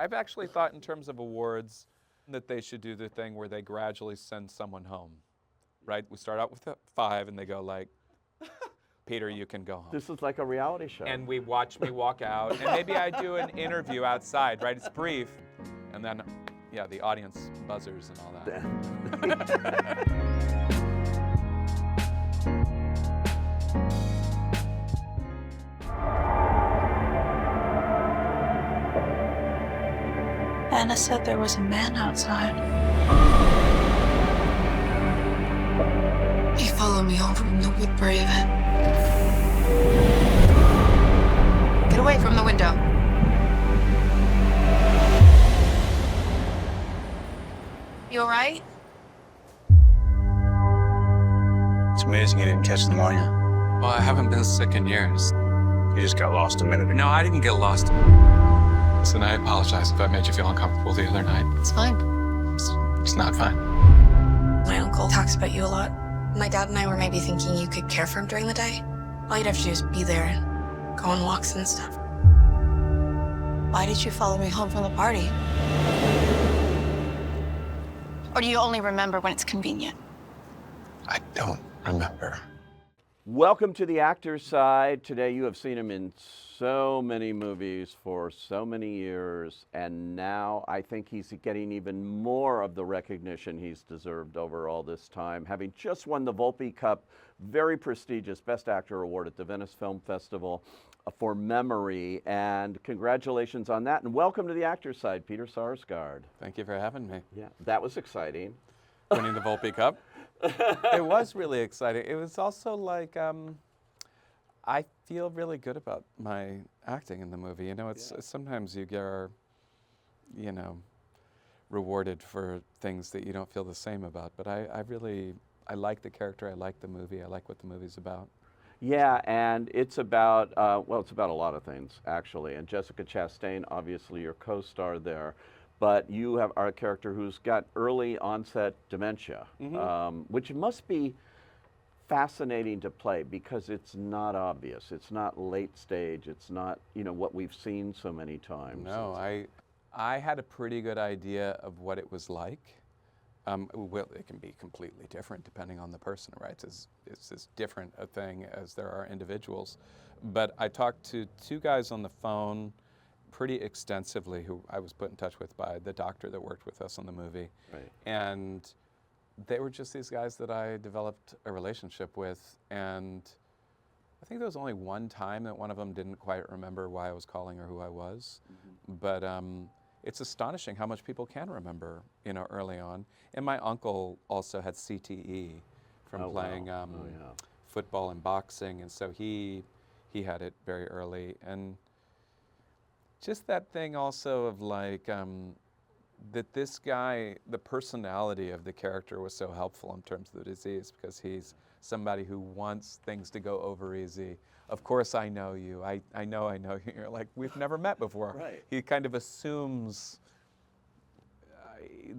I've actually thought in terms of awards that they should do the thing where they gradually send someone home, right? We start out with 5 and they go like, Peter, you can go home. This is like a reality show. And we watch me walk out, and maybe I do an interview outside, right? It's brief, and then, yeah, the audience buzzers and all that. Anna said there was a man outside. He followed me home from the Woodbury event. Get away from the window. You all right? It's amazing you didn't catch pneumonia. Well, I haven't been sick in years. You just got lost a minute ago. No, I didn't get lost. Listen, I apologize if I made you feel uncomfortable the other night. It's fine. It's not fine. My uncle talks about you a lot. My dad and I were maybe thinking you could care for him during the day. All you'd have to do is be there and go on walks and stuff. Why did you follow me home from the party? Or do you only remember when it's convenient? I don't remember. Welcome to the Actor's Side. Today you have seen him in so many movies for so many years, and now I think he's getting even more of the recognition he's deserved over all this time, having just won the Volpe Cup, very prestigious Best Actor Award at the Venice Film Festival for Memory, and congratulations on that, and welcome to the Actor's Side, Peter Sarsgaard. Thank you for having me. Yeah, that was exciting. Winning the Volpe Cup. It was really exciting. It was also like, I feel really good about my acting in the movie. You know, it's sometimes you get, you know, rewarded for things that you don't feel the same about. But I like the character. I like the movie. I like what the movie's about. Yeah, and it's about, well, it's about a lot of things, actually. And Jessica Chastain, obviously your co-star there. But you are a character who's got early onset dementia, which must be fascinating to play because it's not obvious. It's not late stage. It's not, you know, what we've seen so many times. No, I had a pretty good idea of what it was like. Well, it can be completely different depending on the person, right? It's as different a thing as there are individuals. But I talked to 2 guys on the phone pretty extensively who I was put in touch with by the doctor that worked with us on the movie. Right. And they were just these guys that I developed a relationship with. And I think there was only one time that one of them didn't quite remember why I was calling or who I was. But it's astonishing how much people can remember, you know, early on. And my uncle also had CTE from playing football and boxing. And so he had it very early. And just that thing also of like, that this guy, the personality of the character was so helpful in terms of the disease because he's somebody who wants things to go over easy. Of course I know you, I know you. You're like, we've never met before. Right. He kind of assumes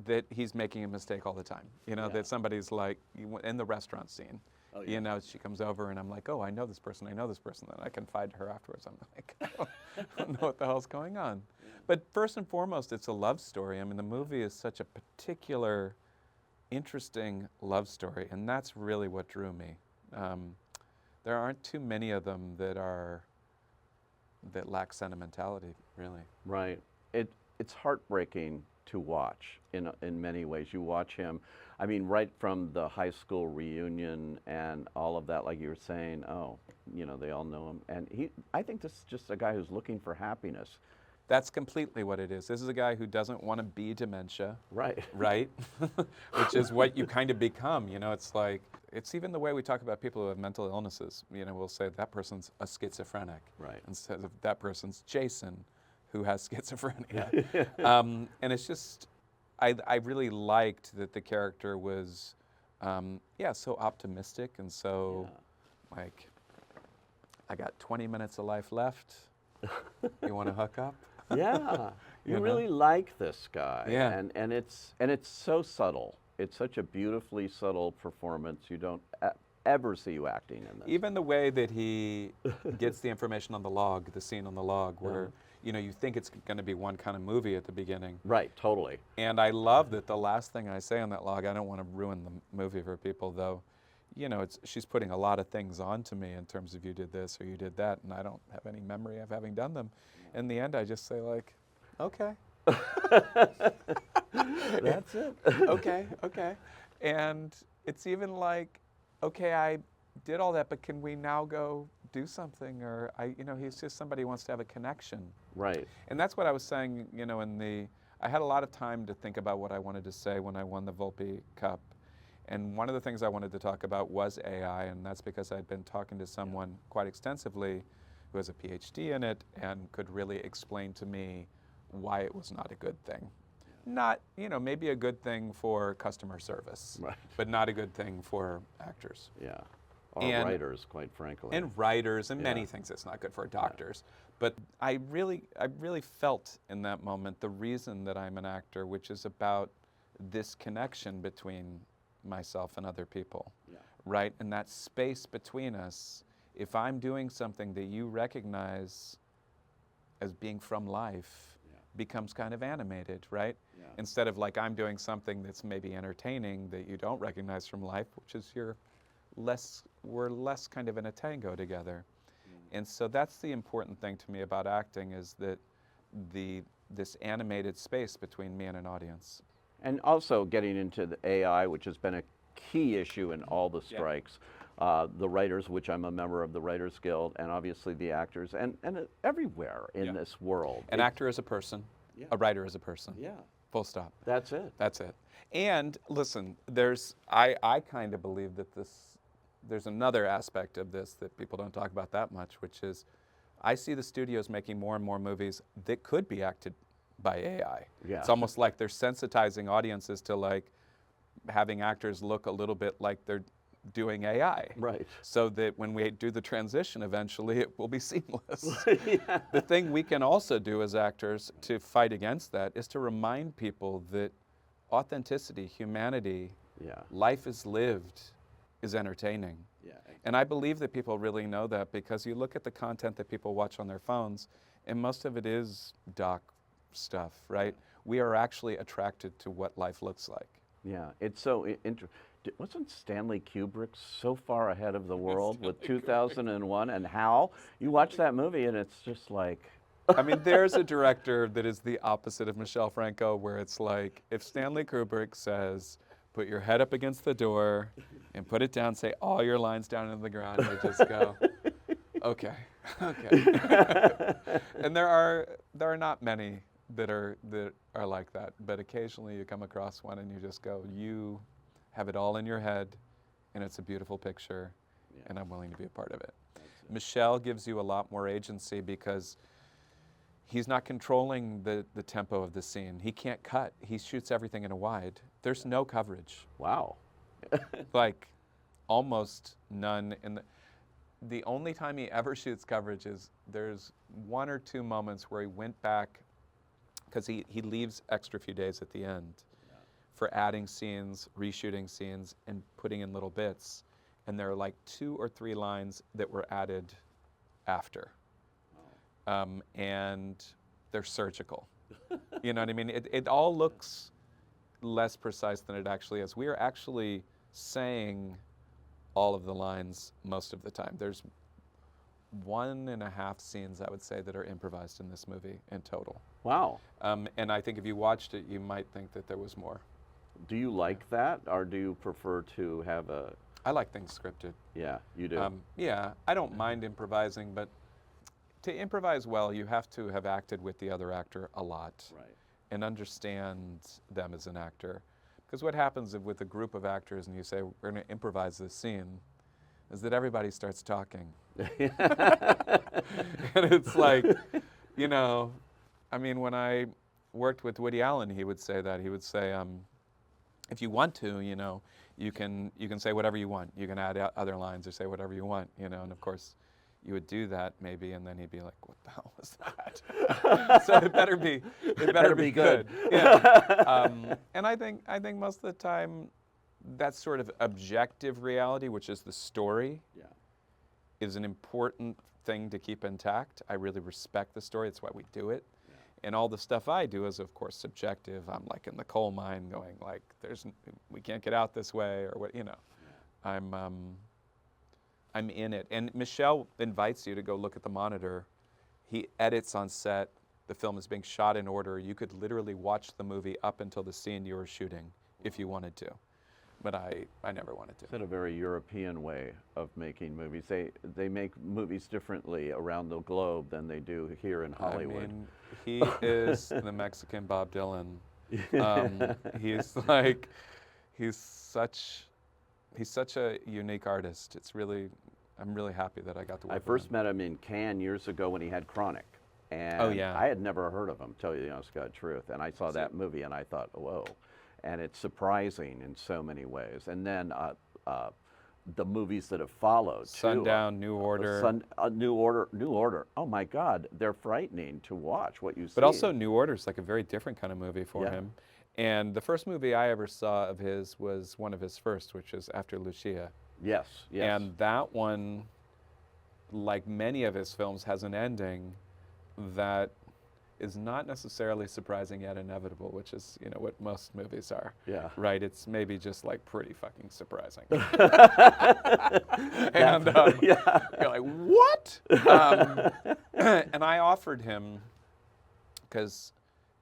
that he's making a mistake all the time. You know, that somebody's like, in the restaurant scene. You know, she comes over and I'm like, oh, I know this person. Then I confide to her afterwards. I'm like, I don't know what the hell's going on. But first and foremost, it's a love story. I mean, the movie is such a particular, interesting love story, and that's really what drew me. There aren't too many of them that lack sentimentality, really. Right. It's heartbreaking to watch in many ways. You watch him, I mean, right from the high school reunion and all of that, like you were saying, oh, you know, they all know him. And I think this is just a guy who's looking for happiness. That's completely what it is. This is a guy who doesn't want to be dementia. Right. Right? Which is what you kind of become. You know, it's like, it's even the way we talk about people who have mental illnesses. You know, we'll say that person's a schizophrenic. Right. Instead of that person's Jason, who has schizophrenia. And it's just, I really liked that the character was, so optimistic and so, like, I got 20 minutes of life left. You want to hook up? Yeah, you know? really like this guy. Yeah. And it's so subtle. It's such a beautifully subtle performance. You don't ever see you acting in this. Even the way that he gets the information on the log, the scene on the log, where you think it's going to be one kind of movie at the beginning. Right, totally. And I love that the last thing I say on that log, I don't want to ruin the movie for people, though. She's putting a lot of things onto me in terms of you did this or you did that, and I don't have any memory of having done them. In the end, I just say like, okay. That's it. Okay. And it's even like, okay, I did all that, but can we now go do something? Or he's just somebody who wants to have a connection. Right. And that's what I was saying, I had a lot of time to think about what I wanted to say when I won the Volpe Cup. And one of the things I wanted to talk about was AI, and that's because I'd been talking to someone quite extensively who has a PhD in it and could really explain to me why it was not a good thing. Not, maybe a good thing for customer service, Right. but not a good thing for actors. Yeah. Or And- writers, quite frankly. And writers and many Yeah. things. It's not good for doctors. But I really felt in that moment the reason that I'm an actor, which is about this connection between myself and other people, right? And that space between us, if I'm doing something that you recognize as being from life, becomes kind of animated, right? Instead of like I'm doing something that's maybe entertaining that you don't recognize from life, which is we're less kind of in a tango together. And so that's the important thing to me about acting, is that this animated space between me and an audience. And also getting into the AI, which has been a key issue in all the strikes. The writers, which I'm a member of the Writers Guild, and obviously the actors, and everywhere in this world. An actor is a person, a writer is a person. Yeah. Full stop. That's it. That's it. And listen, I kind of believe that there's another aspect of this that people don't talk about that much, which is I see the studios making more and more movies that could be acted by AI. Yeah. It's almost like they're sensitizing audiences to like having actors look a little bit like they're doing AI. Right. So that when we do the transition eventually, it will be seamless. The thing we can also do as actors to fight against that is to remind people that authenticity, humanity, life is lived, is entertaining. And I believe that people really know that, because you look at the content that people watch on their phones, and most of it is doc stuff, right? We are actually attracted to what life looks like. Yeah, it's so interesting. Wasn't Stanley Kubrick so far ahead of the world with 2001 and HAL? You watch that movie and it's just like... I mean, there's a director that is the opposite of Michel Franco, where it's like, if Stanley Kubrick says, put your head up against the door and put it down, say all your lines down into the ground, you just go, okay. And there are not many that are like that, but occasionally you come across one and you just go, you have it all in your head, and it's a beautiful picture, and I'm willing to be a part of it. Michel gives you a lot more agency because he's not controlling the tempo of the scene. He can't cut. He shoots everything in a wide. There's no coverage. Wow. Like almost none. The only time he ever shoots coverage is there's one or two moments where he went back, because he leaves extra few days at the end for adding scenes, reshooting scenes, and putting in little bits. And there are like 2 or 3 lines that were added after. And they're surgical. You know what I mean? It all looks less precise than it actually is. We are actually saying all of the lines most of the time. There's 1.5 scenes, I would say, that are improvised in this movie in total. Wow. And I think if you watched it, you might think that there was more. Do you like that, or do you prefer to have a... I like things scripted. Yeah, you do. Yeah, I don't mind improvising, but to improvise well, you have to have acted with the other actor a lot, and understand them as an actor. Because what happens with a group of actors and you say, we're going to improvise this scene, is that everybody starts talking. And it's like, I mean, when I worked with Woody Allen, he would say that. He would say, if you want to, you can say whatever you want. You can add other lines or say whatever you want, and of course, you would do that maybe, and then he'd be like, "What the hell was that?" So it better be good. Yeah. And I think most of the time, that sort of objective reality, which is the story, is an important thing to keep intact. I really respect the story. That's why we do it. And all the stuff I do is, of course, subjective. I'm like in the coal mine going like, we can't get out this way, or what, you know. I'm in it. And Michel invites you to go look at the monitor. He edits on set. The film is being shot in order. You could literally watch the movie up until the scene you were shooting if you wanted to. But I never wanted to. It's a very European way of making movies. They make movies differently around the globe than they do here in Hollywood. I mean, he is the Mexican Bob Dylan. He's such a unique artist. I'm really happy that I got to work I with first him. met him in Cannes years ago when he had Chronic. And Oh, yeah. I had never heard of him, tell you the honest God truth. And I saw that movie and I thought, whoa. And it's surprising in so many ways. And then the movies that have followed. Sundown, New Order. New Order. Oh my God, they're frightening to watch what you see. But also New Order's like a very different kind of movie for Yeah. him. And the first movie I ever saw of his was one of his first, which is After Lucia. Yes, yes. And that one, like many of his films, has an ending that is not necessarily surprising yet inevitable, which is, you know, what most movies are. Yeah. Right? It's maybe just like pretty fucking surprising. Yeah. You're like, what? And I offered him, because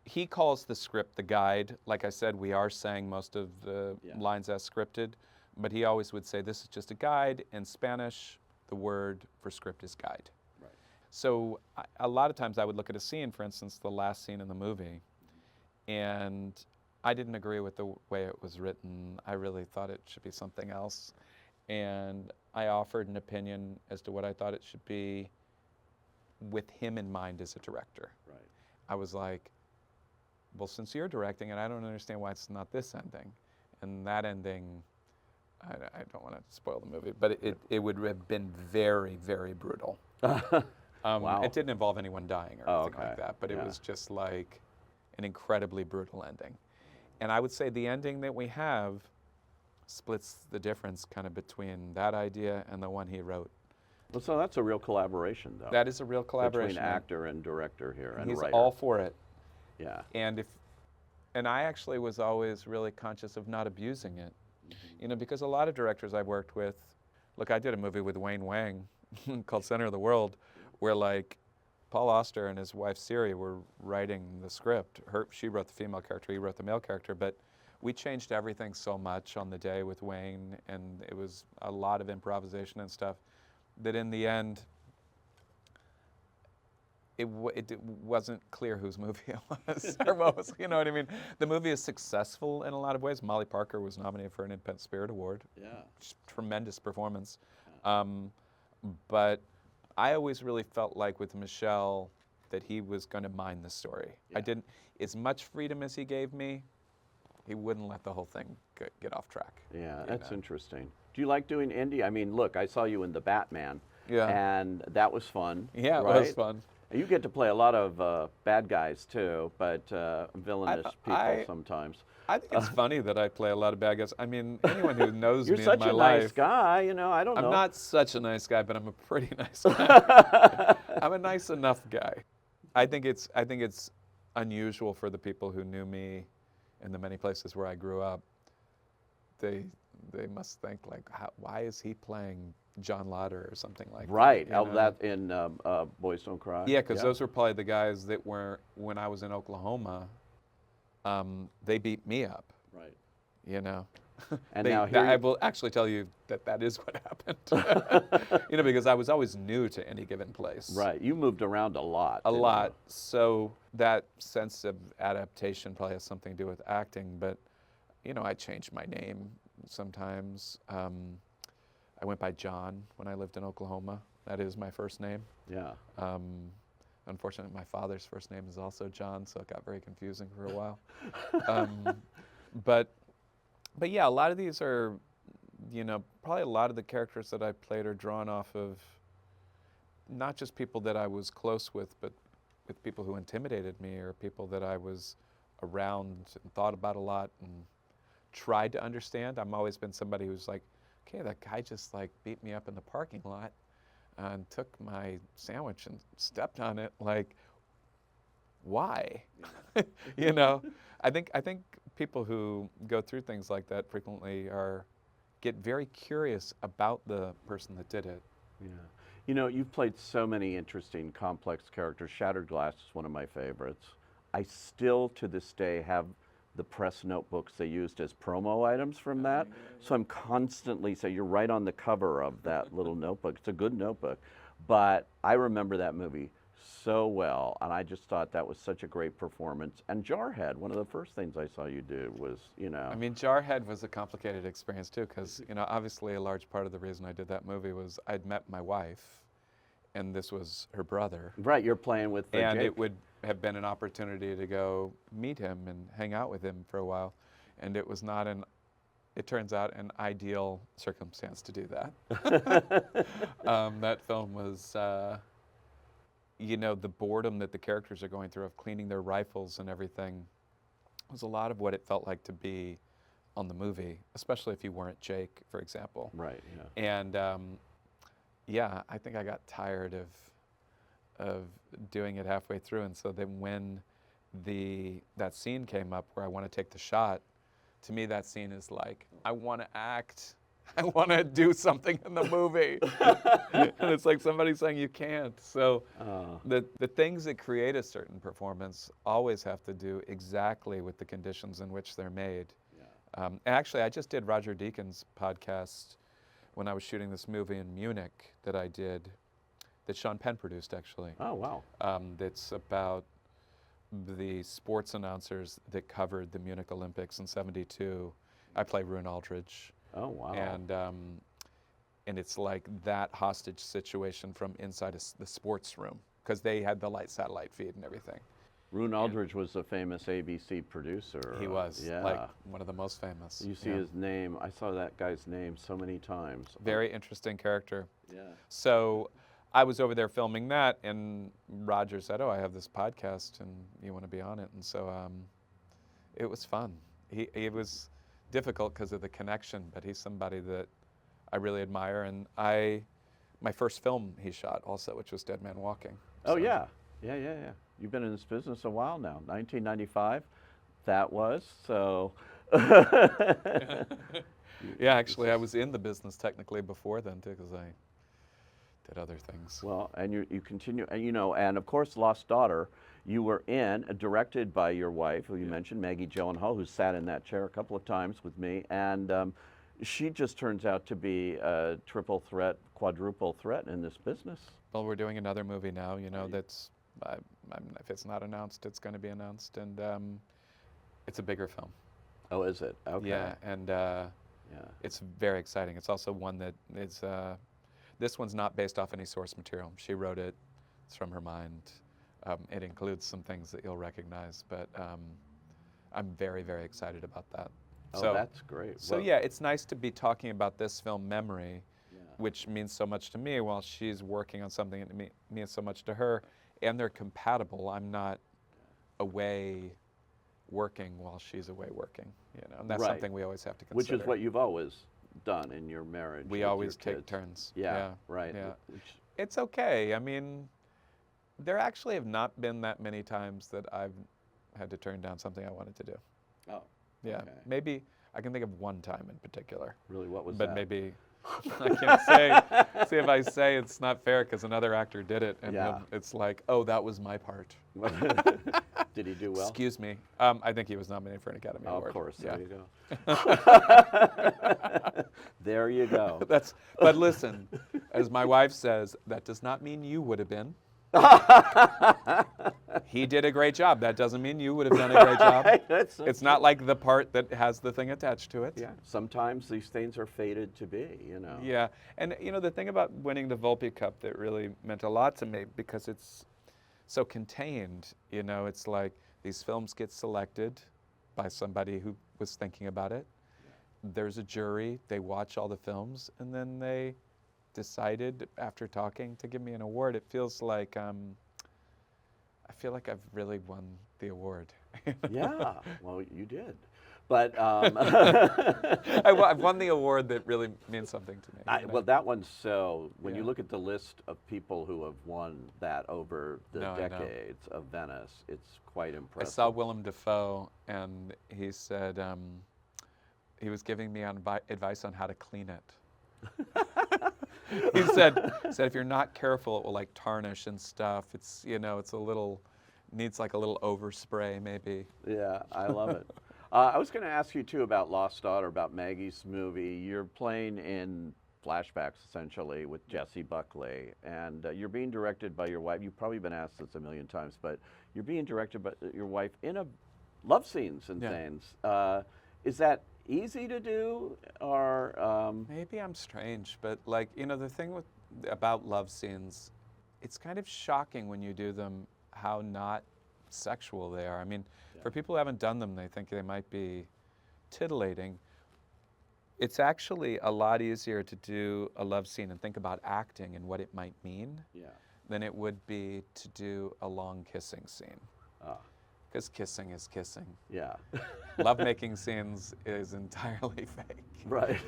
he calls the script the guide. Like I said, we are saying most of the lines as scripted, but he always would say, this is just a guide. In Spanish, the word for script is guide. Right. So a lot of times I would look at a scene, for instance, the last scene in the movie, and I didn't agree with the way it was written. I really thought it should be something else. And I offered an opinion as to what I thought it should be with him in mind as a director. Right. I was like, well, since you're directing it, I don't understand why it's not this ending. And that ending, I don't want to spoil the movie, but it would have been very, very brutal. Wow. It didn't involve anyone dying or anything okay. like that, but Yeah. it was just like an incredibly brutal ending. And I would say the ending that we have splits the difference kind of between that idea and the one he wrote. Well, so that's a real collaboration, though. That is a real collaboration. Between actor and director here, and He's writer. all for it. Yeah. And I actually was always really conscious of not abusing it. You know, because a lot of directors I've worked with, look, I did a movie with Wayne Wang called Center of the World, where like Paul Auster and his wife Siri were writing the script. She wrote the female character, he wrote the male character, but we changed everything so much on the day with Wayne, and it was a lot of improvisation and stuff, that in the end, it wasn't clear whose movie it was, or what was, you know what I mean? The movie is successful in a lot of ways. Molly Parker was nominated for an Independent Spirit Award. Yeah. Tremendous performance. But I always really felt like with Michel that he was going to mind the story. Yeah. I didn't, as much freedom as he gave me, he wouldn't let the whole thing get off track. Yeah, that's interesting. Do you like doing indie? I mean, look, I saw you in The Batman. Yeah. And that was fun. Yeah, it right? was fun. You get to play a lot of bad guys too, but villainous people sometimes. I think it's funny that I play a lot of bad guys. I mean, anyone who knows You're me such in my a life. nice guy, you know. I don't know. I'm not such a nice guy, but I'm a pretty nice guy. I'm a nice enough guy. I think it's unusual for the people who knew me in the many places where I grew up. They must think like, why is he playing John Lauder or something like right. that? Right. That in Boys Don't Cry. Yeah, because those were probably the guys that were, when I was in Oklahoma, they beat me up. Right. You know. And now here I will actually tell you that is what happened. You know, because I was always new to any given place. Right. You moved around a lot. A didn't lot. you? So that sense of adaptation probably has something to do with acting. But, you know, I changed my name sometimes. I went by John when I lived in Oklahoma. That is my first name. Yeah. Unfortunately, my father's first name is also John, so it got very confusing for a while. But yeah, a lot of these are, you know, probably a lot of the characters that I played are drawn off of not just people that I was close with, but with people who intimidated me or people that I was around and thought about a lot and tried to understand. I've always been somebody who's like, okay, that guy just like beat me up in the parking lot. and took my sandwich and stepped on it. Like, why? You know, I think people who go through things like that frequently get very curious about the person that did it. Yeah. You know, you've played so many interesting, complex characters. Shattered Glass is one of my favorites. I still, to this day, have the press notebooks they used as promo items from that. So I'm constantly, so you're right on the cover of that little notebook. It's a good notebook. But I remember that movie so well, and I just thought that was such a great performance. And Jarhead, one of the first things I saw you do was, you know. I mean, Jarhead was a complicated experience too, because, you know, obviously a large part of the reason I did that movie was I'd met my wife, and this was her brother. Right, you're playing with the And Jake. it would have been an opportunity to go meet him and hang out with him for a while. And it was not it turns out, an ideal circumstance to do that. That film was, you know, the boredom that the characters are going through of cleaning their rifles and everything was a lot of what it felt like to be on the movie, especially if you weren't Jake, for example. Right, yeah. And yeah, I think I got tired of doing it halfway through, and so then when that scene came up where I want to take the shot, to me that scene is like, I want to act. I want to do something in the movie. And it's like somebody saying you can't. So the things that create a certain performance always have to do exactly with the conditions in which they're made. Yeah. Actually, I just did Roger Deakins' podcast when I was shooting this movie in Munich that I did, that Sean Penn produced, actually. Oh, wow. That's about the sports announcers that covered the Munich Olympics in '72. I play Rune Aldridge. Oh, wow. And it's like that hostage situation from inside the sports room, because they had the light satellite feed and everything. Rune Aldridge was a famous ABC producer. He was, yeah. like, one of the most famous. You see his name. I saw that guy's name so many times. Very interesting character. Yeah. So I was over there filming that, and Roger said, oh, I have this podcast, and you want to be on it? And so it was fun. It was difficult because of the connection, but he's somebody that I really admire. And my first film he shot also, which was Dead Man Walking. Oh, So- yeah. Yeah. You've been in this business a while now. 1995, that was, so. Yeah, actually, I was in the business technically before then, too, because I did other things. Well, and you continue, and you know, and of course, Lost Daughter, you were in, directed by your wife, who you mentioned, Maggie Gyllenhaal, who sat in that chair a couple of times with me, and she just turns out to be a triple threat, quadruple threat in this business. Well, we're doing another movie now, you know, that's, if it's not announced, it's going to be announced, and it's a bigger film. Oh, is it? Okay. Yeah, and it's very exciting. It's also one that is, this one's not based off any source material. She wrote it, it's from her mind. It includes some things that you'll recognize, but I'm very, very excited about that. Oh, So, that's great. so Well, yeah, it's nice to be talking about this film, Memory, which means so much to me while she's working on something that means so much to her, and they're compatible. I'm not away working while she's away working, you know, and that's Right. something we always have to which consider. is what you've always done in your marriage. with we your always take kids. turns. Yeah, right. Yeah. Which, It's okay. I mean, there actually have not been that many times that I've had to turn down something I wanted to do. oh, Yeah, okay. maybe I can think of one time in particular, Really, what was but that? maybe I can't say. See, if I say it's not fair because another actor did it, and Yeah. it's like, oh, that was my part. Did he do well? Excuse me. I think he was nominated for an Academy Oh, Award. of course. Yeah. There you go. There you go. But listen, as my wife says, that does not mean you would have been. He did a great job. That doesn't mean you would have done a great job. That's so It's not like the part that has the thing attached to it. Yeah. Sometimes these things are fated to be, you know. Yeah, and you know, the thing about winning the Volpe Cup that really meant a lot to me, because it's so contained, you know, it's like these films get selected by somebody who was thinking about it. There's a jury, they watch all the films, and then they decided after talking to give me an award. It feels like, I feel like I've really won the award. Yeah. Well, you did. But I've won the award that really means something to me. you know? well, that one's so. When you Yeah. look at the list of people who have won that over the No, I know. decades of Venice, it's quite I impressive. saw Willem Dafoe, and he said he was giving me advice on how to clean it. He said if you're not careful, it will like tarnish and stuff. It's it's a little needs like a little overspray maybe. Yeah, I love it. I was going to ask you too about Lost Daughter, about Maggie's movie. You're playing in flashbacks essentially with Jessie Buckley, and you're being directed by your wife. You've probably been asked this a million times, but you're being directed by your wife in a love scenes and Yeah. things. Is that easy to do, or Maybe I'm strange, but like the thing about love scenes, it's kind of shocking when you do them how not sexual they are. I mean, for people who haven't done them, they think they might be titillating. It's actually a lot easier to do a love scene and think about acting and what it might mean yeah? than it would be to do a long kissing scene. Ah. Because kissing is kissing. Yeah. Lovemaking scenes is entirely fake. Right.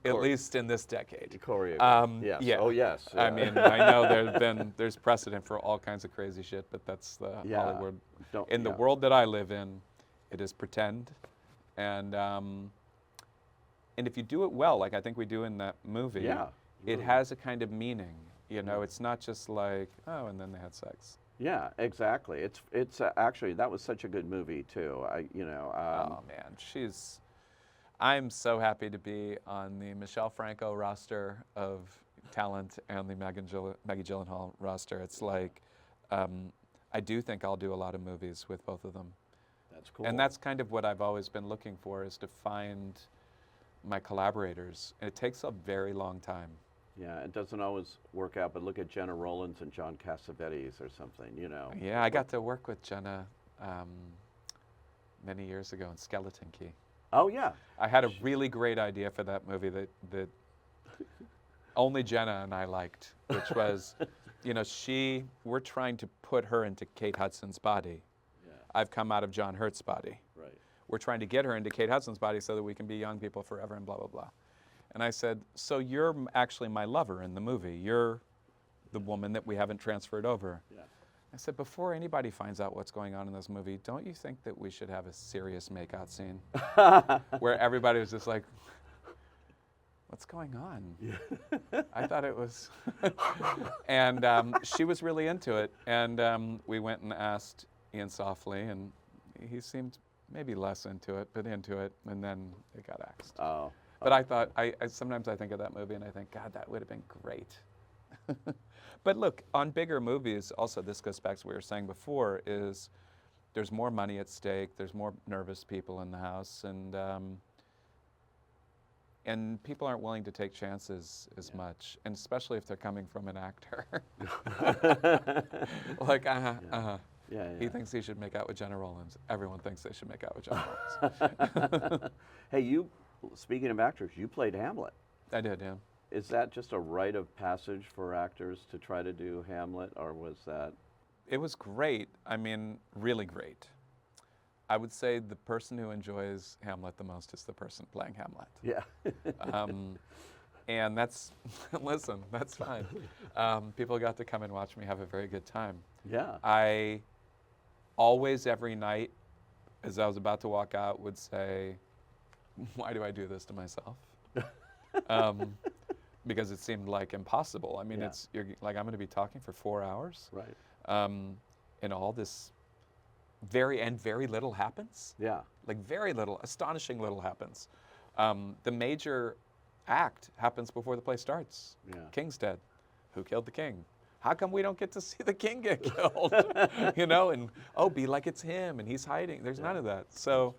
At least in this decade. Choreographed. Yes. Yeah. Oh, yes. I mean, I know there's precedent for all kinds of crazy shit, but that's the Yeah. Hollywood. Don't- In the yeah. world that I live in, it is pretend, and if you do it well, like I think we do in that movie, Yeah, it has a kind of meaning. It's not just like, oh, and then they had sex. Yeah, exactly. It's actually, that was such a good movie too. Oh man, I'm so happy to be on the Michelle Franco roster of talent and the Maggie Gyllenhaal roster. It's like, I do think I'll do a lot of movies with both of them. That's cool. And that's kind of what I've always been looking for, is to find my collaborators. And it takes a very long time. Yeah, it doesn't always work out, but look at Jenna Rollins and John Cassavetes or something, Yeah, I got to work with Jenna many years ago in Skeleton Key. Oh, yeah. I had a really great idea for that movie that only Jenna and I liked, which was, we're trying to put her into Kate Hudson's body. Yeah, I've come out of John Hurt's body. right. We're trying to get her into Kate Hudson's body so that we can be young people forever and blah, blah, blah. And I said, so you're actually my lover in the movie. You're the woman that we haven't transferred over. Yeah. I said, before anybody finds out what's going on in this movie, don't you think that we should have a serious makeout scene where everybody was just like, what's going on? Yeah. I thought it was. And she was really into it. And we went and asked Ian Softly, and he seemed maybe less into it, but into it. And then it got axed. Oh. But I thought, sometimes I think of that movie and I think, God, that would have been great. But look, on bigger movies, also this goes back to what we were saying before, is there's more money at stake, there's more nervous people in the house, and people aren't willing to take chances as much, and especially if they're coming from an actor. Like, Yeah, he thinks he should make out with Jenna Rollins. Everyone thinks they should make out with Jenna Rollins. Hey, speaking of actors, you played Hamlet. I did, yeah. Is that just a rite of passage for actors to try to do Hamlet, or was that? It was great. I mean, really great. I would say the person who enjoys Hamlet the most is the person playing Hamlet. Yeah. And that's, listen, that's fine. People got to come and watch me have a very good time. Yeah. I always, every night, as I was about to walk out, would say, why do I do this to myself? Because it seemed like impossible. I mean, Yeah. you're like, I'm going to be talking for 4 hours. Right. And all this very little happens. Yeah. Like very little, astonishing little happens. The major act happens before the play starts. Yeah. King's dead. Who killed the king? How come we don't get to see the king get killed? And be like it's him and he's hiding. There's none of that. So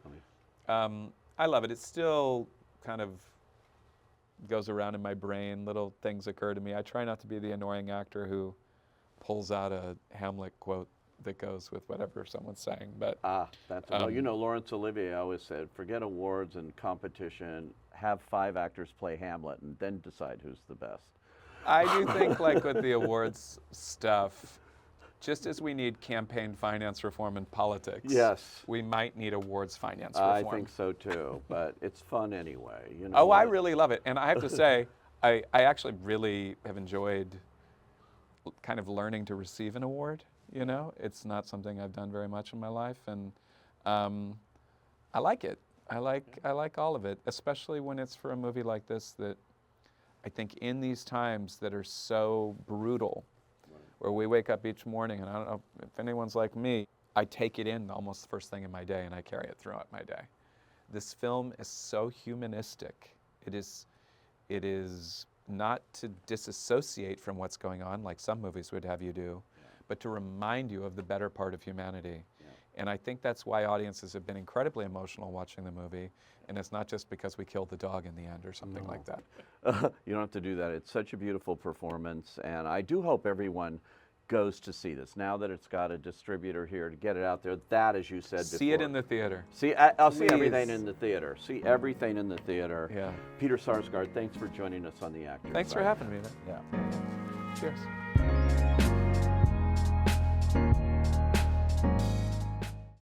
I love it. It still kind of goes around in my brain. Little things occur to me. I try not to be the annoying actor who pulls out a Hamlet quote that goes with whatever someone's saying. But Well, Laurence Olivier always said, forget awards and competition, have 5 actors play Hamlet and then decide who's the best. I do think, like with the awards stuff, just as we need campaign finance reform in politics, Yes. we might need awards finance I reform. think so too, but it's fun anyway. You know. Oh, I really love it. And I have to say, I actually really have enjoyed kind of learning to receive an award, you know? It's not something I've done very much in my life, and I like it. I like all of it, especially when it's for a movie like this that I think in these times that are so brutal, where we wake up each morning, and I don't know if anyone's like me, I take it in almost the first thing in my day and I carry it throughout my day. This film is so humanistic. It is not to disassociate from what's going on like some movies would have you do, but to remind you of the better part of humanity. And I think that's why audiences have been incredibly emotional watching the movie, and it's not just because we killed the dog in the end or something like that. You don't have to do that. It's such a beautiful performance, and I do hope everyone goes to see this. Now that it's got a distributor here to get it out there, that, as you said before. See it in the theater. See, I'll see Please. everything in the theater. See everything in the theater. Yeah. Peter Sarsgaard, thanks for joining us on The Actors Thanks for Side. having me, man. Yeah. Cheers.